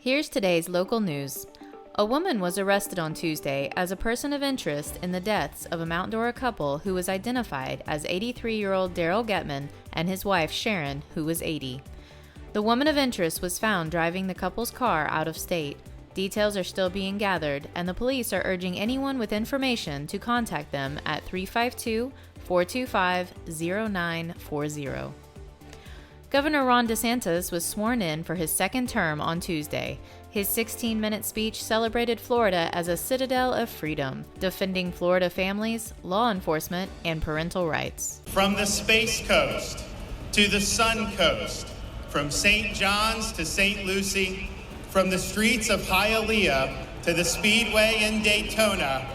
Here's today's local news. A woman was arrested on Tuesday as a person of interest in the deaths of a Mount Dora couple who was identified as 83-year-old Daryl Getman and his wife Sharon, who was 80. The woman of interest was found driving the couple's car out of state. Details are still being gathered, and the police are urging anyone with information to contact them at 352-425-0940. Governor Ron DeSantis was sworn in for his second term on Tuesday. His 16-minute speech celebrated Florida as a citadel of freedom, defending Florida families, law enforcement, and parental rights. From the Space Coast to the Sun Coast, from St. John's to St. Lucie, from the streets of Hialeah to the Speedway in Daytona,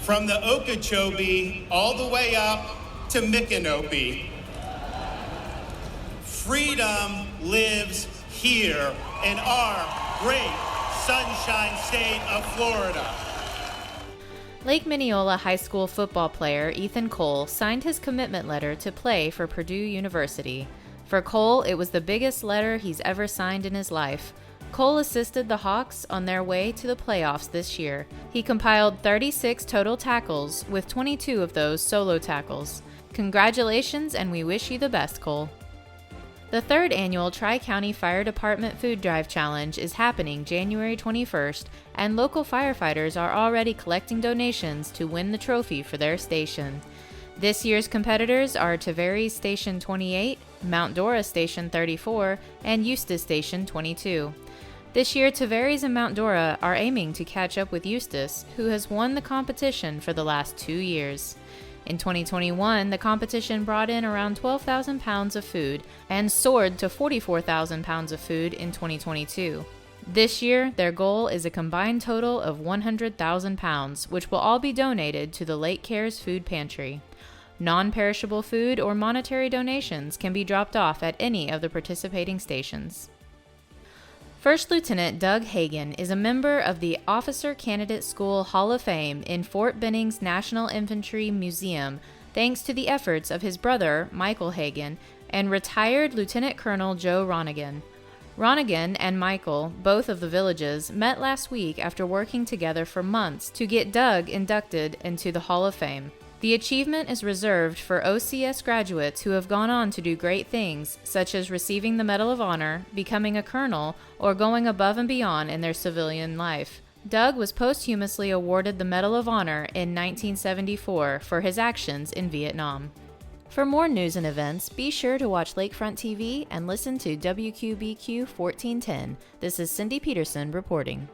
from the Okeechobee all the way up to Micanopy, freedom lives here in our great sunshine state of Florida. Lake Mineola High School football player Ethan Cole signed his commitment letter to play for Purdue University. For Cole, it was the biggest letter he's ever signed in his life. Cole assisted the Hawks on their way to the playoffs this year. He compiled 36 total tackles, with 22 of those solo tackles. Congratulations, and we wish you the best, Cole. The third annual Tri-County Fire Department Food Drive Challenge is happening January 21st, and local firefighters are already collecting donations to win the trophy for their station. This year's competitors are Tavares Station 28, Mount Dora Station 34, and Eustis Station 22. This year, Tavares and Mount Dora are aiming to catch up with Eustis, who has won the competition for the last 2 years. In 2021, the competition brought in around 12,000 pounds of food and soared to 44,000 pounds of food in 2022. This year, their goal is a combined total of 100,000 pounds, which will all be donated to the Lake Cares Food Pantry. Non-perishable food or monetary donations can be dropped off at any of the participating stations. First Lieutenant Doug Hagan is a member of the Officer Candidate School Hall of Fame in Fort Benning's National Infantry Museum, thanks to the efforts of his brother, Michael Hagan, and retired Lieutenant Colonel Joe Ronigan. Ronigan and Michael, both of the Villages, met last week after working together for months to get Doug inducted into the Hall of Fame. The achievement is reserved for OCS graduates who have gone on to do great things, such as receiving the Medal of Honor, becoming a colonel, or going above and beyond in their civilian life. Doug was posthumously awarded the Medal of Honor in 1974 for his actions in Vietnam. For more news and events, be sure to watch LakeFront TV and listen to WQBQ 1410. This is Cindy Peterson reporting.